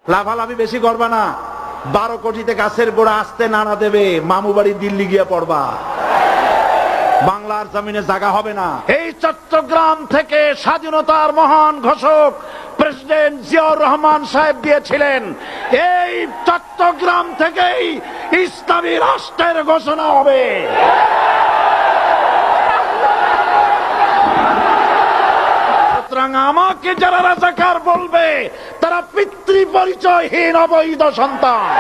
লাফালাফি বেশি করবা না, 12 কোটিতে গাছের গোড়া আসতে নাড়া দেবে, মামু বাড়ি দিল্লি গিয়ে পড়বা, বাংলার জমিনে জায়গা হবে না। এই চট্টগ্রাম থেকে স্বাধীনতার মহান ঘোষক প্রেসিডেন্ট জিয়াউর রহমান সাহেব দিয়েছিলেন, এই চট্টগ্রাম থেকেই ইসলামী রাষ্ট্রের ঘোষণা হবে। আমাকে যারা রাজাকার বলবে তারা পিতৃ পরিচয়হীন অবৈধ সন্তান।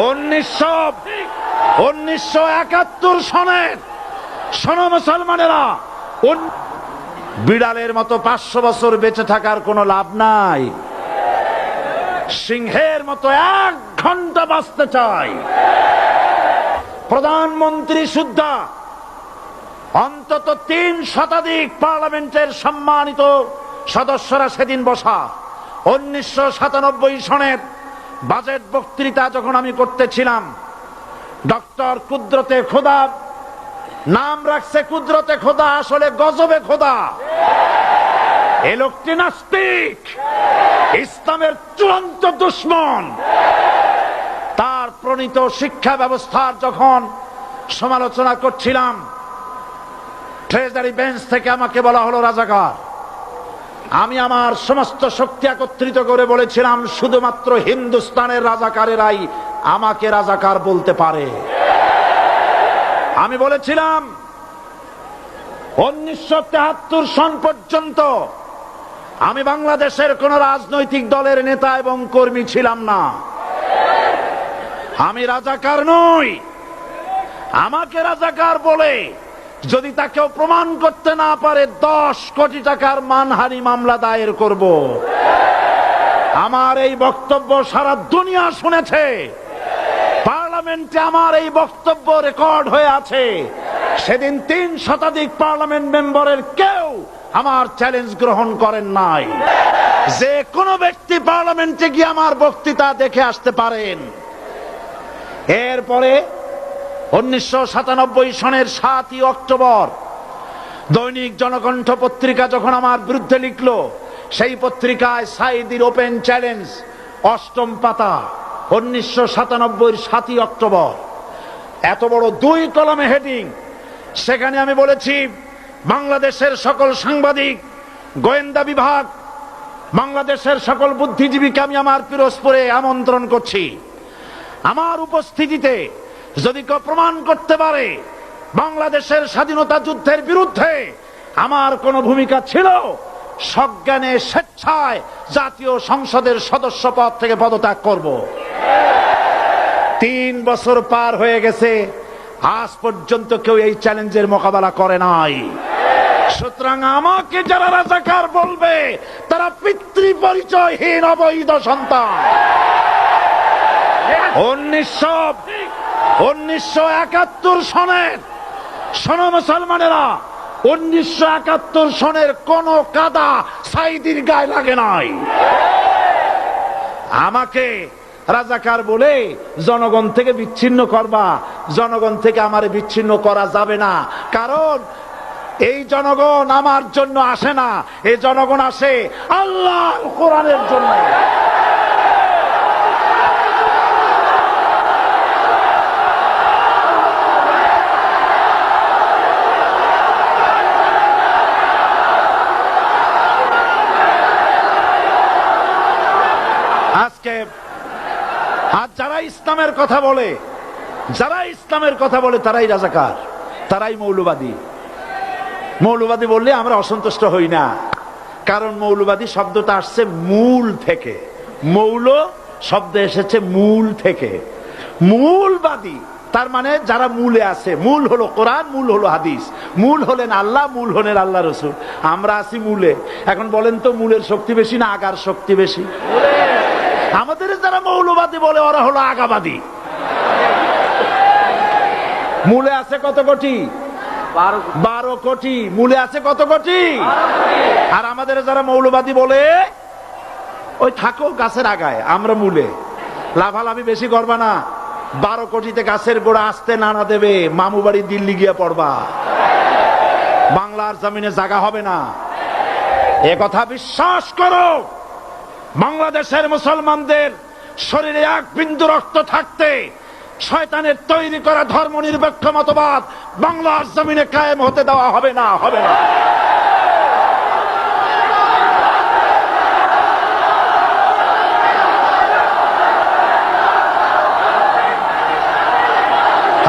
1971 সনের শোনো মুসলমানেরা, বিড়ালের মতো 500 বছর বেঁচে থাকার কোনো লাভ নাই, সিংহের মতো 1 ঘন্টা বাঁচতে চাই। প্রধানমন্ত্রী সুদ্ধা অন্তত 3 শতাধিক পার্লামেন্টের সম্মানিত সদস্যরা সেদিন বসা। 1997 সনের বাজেট বক্তৃতা যখন আমি করতেছিলাম, ডক্টর কুদরতে খোদা, নাম রাখছে কুদরতে খোদা, আসলে গজবে খোদা। এ লোকটি নাস্তিক, ইসলামের চূড়ান্ত দুশমন। তার প্রণীত শিক্ষা ব্যবস্থার যখন সমালোচনা করছিলাম, ট্রেজারি বেঞ্চ থেকে আমাকে বলা হলো রাজাকার। আমি আমার সমস্ত শক্তি একত্রিত করে বলেছিলাম, শুধুমাত্র হিন্দুস্তানের রাজাকারেরাই আমাকে রাজাকার বলতে পারে। আমি বলেছিলাম 1973 সন পর্যন্ত আমি বাংলাদেশের কোন রাজনৈতিক দলের নেতা এবং কর্মী ছিলাম না। আমি রাজাকার নই। আমাকে রাজাকার বলে যদি তাকেও প্রমাণ করতে না পারে, 10 কোটি টাকার মানহানি মামলা দায়ের করব। আমার এই বক্তব্য সারা দুনিয়া শুনেছে, পার্লামেন্টে আমার এই বক্তব্য রেকর্ড হয়ে আছে। সেদিন 3 শতাধিক পার্লামেন্ট মেম্বারের কেউ আমার চ্যালেঞ্জ গ্রহণ করেন নাই। যে কোনো ব্যক্তি পার্লামেন্টে গিয়ে আমার বক্তৃতা দেখে আসতে পারেন। এরপরে 1997 সনের 7 অক্টোবর দৈনিক জনকণ্ঠ পত্রিকা যখন আমার বিরুদ্ধে লিখলো, সেই পত্রিকায় সাইদির ওপেন চ্যালেঞ্জ 8ম পাতা, 1997 7 অক্টোবর, এত বড় 2 কলমে হেডিং। সেখানে আমি বলেছি, বাংলাদেশের সকল সাংবাদিক, গোয়েন্দা বিভাগ, বাংলাদেশের সকল বুদ্ধিজীবীকে আমি আমার পিরোজপুরে আমন্ত্রণ করছি। আমার উপস্থিতিতে যদি কেউ প্রমাণ করতে পারে বাংলাদেশের স্বাধীনতা যুদ্ধের বিরুদ্ধে আমার কোন ভূমিকা ছিল, সজ্ঞানে স্বেচ্ছায় জাতীয় সংসদের সদস্য পদ থেকে পদত্যাগ করব। 3 বছর পার হয়ে গেছে, আজ পর্যন্ত কেউ এই চ্যালেঞ্জের মোকাবেলা করে নাই। সুতরাং আমাকে যারা রাজাকার বলবে তারা পিতৃ পরিচয়হীন অবৈধ সন্তান। 1971 সনের শোনো মুসলমানেরা, 1971 সনের কোন কাদা সাইদির গায়ে লাগে নাই। আমাকে রাজাকার বলে জনগণ থেকে বিচ্ছিন্ন করবা, জনগণ থেকে আমারে বিচ্ছিন্ন করা যাবে না। কারণ এই জনগণ আমার জন্য আসে না, এই জনগণ আসে আল্লাহ কোরআনের জন্য। আজকে আর যারা ইসলামের কথা বলে, তারাই রাজাকার, তারাই মৌলবাদী। মৌলবাদী বললে আমরা অসন্তুষ্ট হই না, কারণ মৌলবাদী শব্দটা আসছে মূল থেকে। মৌল শব্দ এসেছে মূল থেকে। মূলবাদী তার মানে যারা মূলে আছে। মূল হলো কোরআন, মূল হলো হাদিস, মূল হলেন আল্লাহ, মূল হলেন আল্লাহ রসুল। আমরা আছি মূলে। এখন বলেন তো, মূলের শক্তি বেশি না আগার শক্তি বেশি? আমাদের যারা মৌলবাদী বলে ওরা হলো আগাবাদী। মূলে আছে কত কোটি? 12 কোটি। মূলে আছে কত কোটি? আর আমাদের যারা মৌলবাদী বলে, ওই থাকো গাছের আগায়, আমরা মূলে। লাফালাফি বেশি করবা না, 12 কোটিতে গাছের গোড়া আসতে নাড়া দেবে, মামু বাড়ি দিল্লি গিয়ে পড়বা, বাংলার জমিনে জায়গা হবে না। এ কথা বিশ্বাস করো। বাংলাদেশের মুসলমানদের শরীরে এক বিন্দু রক্ত থাকতে শয়তানের তৈরি করা ধর্ম নিরপেক্ষ মতবাদ বাংলার জমিনে কায়েম হতে দেওয়া হবে না, হবে না।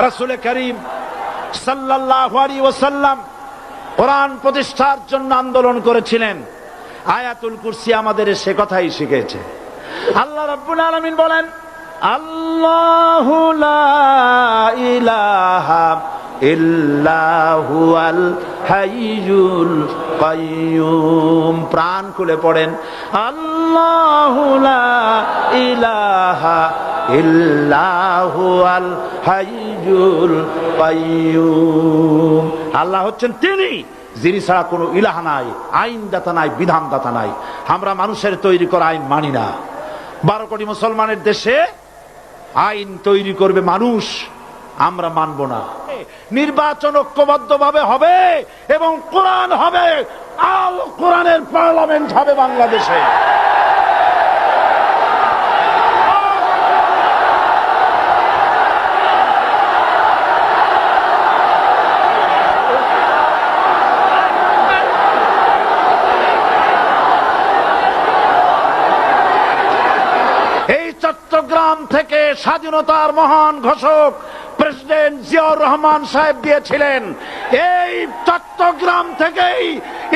রাসূল করিম সাল্লাল্লাহু আলাইহি ওয়াসাল্লাম কোরআন প্রতিষ্ঠার জন্য আন্দোলন করেছিলেন। আয়াতুল কুরসি আমাদের সে কথাই শিখেছে। আল্লাহ রাব্বুল আলামিন বলেন, আল্লাহু লা ইলাহা ইল্লা হুয়াল হাইয়ুল কাইয়্যুম। প্রাণ খুলে পড়েন, আল্লাহু লা ইলাহা ইল্লা হুয়াল হাইয়ুল কাইয়্যুম। আল্লাহ হচ্ছেন তিনি যিনি ছাড়া কোনো ইলাহ নাই, আইনদাতা নাই, বিধানদাতা নাই। আমরা মানুষের তৈরি করা আইন মানি না। 12 কোটি মুসলমানের দেশে আইন তৈরি করবে মানুষ, আমরা মানব না। নির্বাচন ঐক্যবদ্ধভাবে হবে এবং কোরআন হবে, আল কোরআনের পার্লামেন্ট হবে বাংলাদেশে। চট্টগ্রাম থেকে স্বাধীনতার মহান ঘোষক প্রেসিডেন্ট জিয়াউর রহমান সাহেব দিয়েছিলেন। এই চট্টগ্রাম থেকেই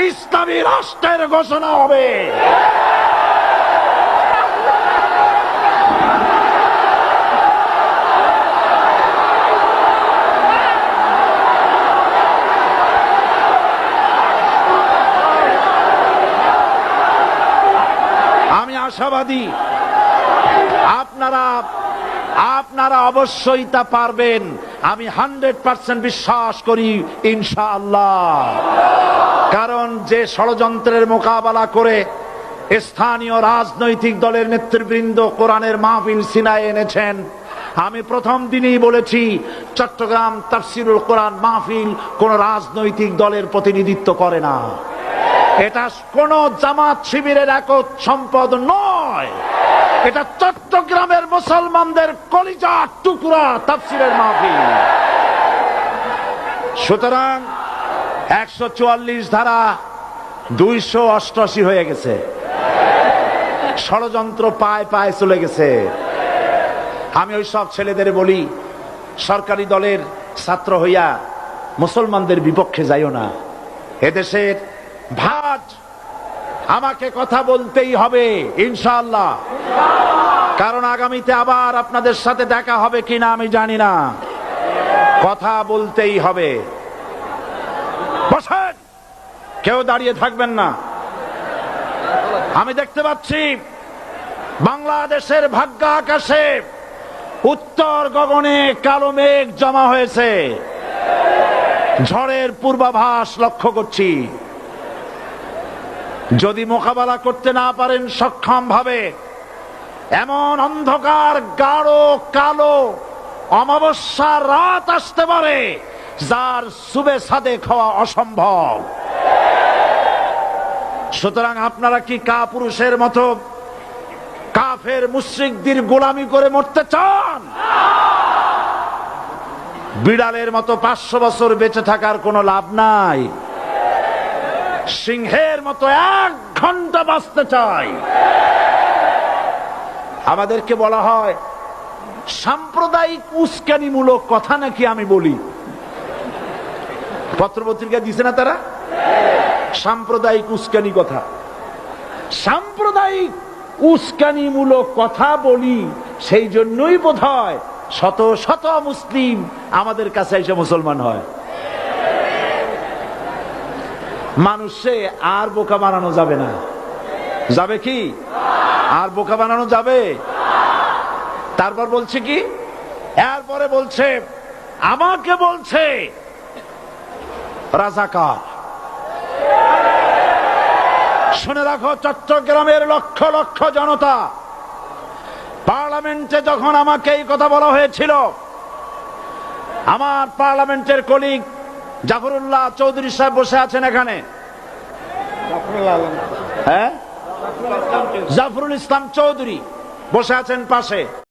ইসলামী রাষ্ট্রের ঘোষণা হবে। আমি আশাবাদী আপনারা অবশ্যই তা পারবেন। আমি 100% বিশ্বাস করি ইনশাআল্লাহ। কারণ যে ষড়যন্ত্রের মোকাবেলা করে স্থানীয় রাজনৈতিক দলের নেতৃবৃন্দ কোরআনের মাহফিল সিনায় এনেছেন, আমি প্রথম দিনই বলেছি চট্টগ্রাম তাফসিরুল কোরআন মাহফিল কোন রাজনৈতিক দলের প্রতিনিধিত্ব করে না। এটা কোন জামাত শিবিরের একক সম্পদ নয়, এটা চট্টগ্রামের মুসলমানদের কলিজার টুকরা তাফসিরের মাহফিল। সুতরাং 144 ধারা 288 হয়ে গেছে, ষড়যন্ত্র পায় পায় চলে গেছে। আমি ওই সব ছেলেদের বলি, সরকারি দলের ছাত্র হইয়া মুসলমানদের বিপক্ষে যাইও না। এদেশের ভাট আমাকে কথা বলতেই হবে ইনশাআল্লাহ। কারণ আগামীতে আবার আপনাদের সাথে দেখা হবে কিনা আমি জানি না, কথা বলতেই হবে। বসেন, কেউ দাঁড়িয়ে থাকবেন না। আমি দেখতে পাচ্ছি বাংলাদেশের ভাগ্য আকাশে উত্তর গগনে কালো মেঘ জমা হয়েছে, ঝড়ের পূর্বাভাস লক্ষ্য করছি। যদি মোকাবেলা করতে না পারেন সক্ষম ভাবে, এমন অন্ধকার গাঢ় কালো অমাবস্যার রাত আসতে পারে যার সুবে সাদেক হওয়া অসম্ভব। সুতরাং আপনারা কি কাপুরুষের মতো কাফের মুশরিকদের গোলামি করে মরতে চান? বিড়ালের মতো 500 বছর বেঁচে থাকার কোনো লাভ নাই। সিংহের মতো 1 ঘন্টা বাঁচতে চাই। আমাদেরকে বলা হয় সাম্প্রদায়িক উস্কানিমূলক কথা নাকি আমি বলি। পত্রপত্রিকা দিছে না তারা, সাম্প্রদায়িক উস্কানি কথা। সাম্প্রদায়িক উস্কানিমূলক কথা বলি, সেই জন্যই বোধহয় শত শত মুসলিম আমাদের কাছে এসে মুসলমান হয়। মানুষে আর বোকা বানানো যাবে না। যাবে কি? আর বোকা বানানো যাবে? তারপর বলছে কি, এরপরে বলছে আমাকে বলছে রাজাকার। শুনে রাখো চট্টগ্রামের লক্ষ লক্ষ জনতা, পার্লামেন্টে যখন আমাকে এই কথা বলা হয়েছিল, আমার পার্লামেন্টের কলিগ জাফরুল্লাহ চৌধুরী সাহেব বসে আছেন এখানে। হ্যাঁ, জাফরুল ইসলাম চৌধুরী বসে আছেন পাশে।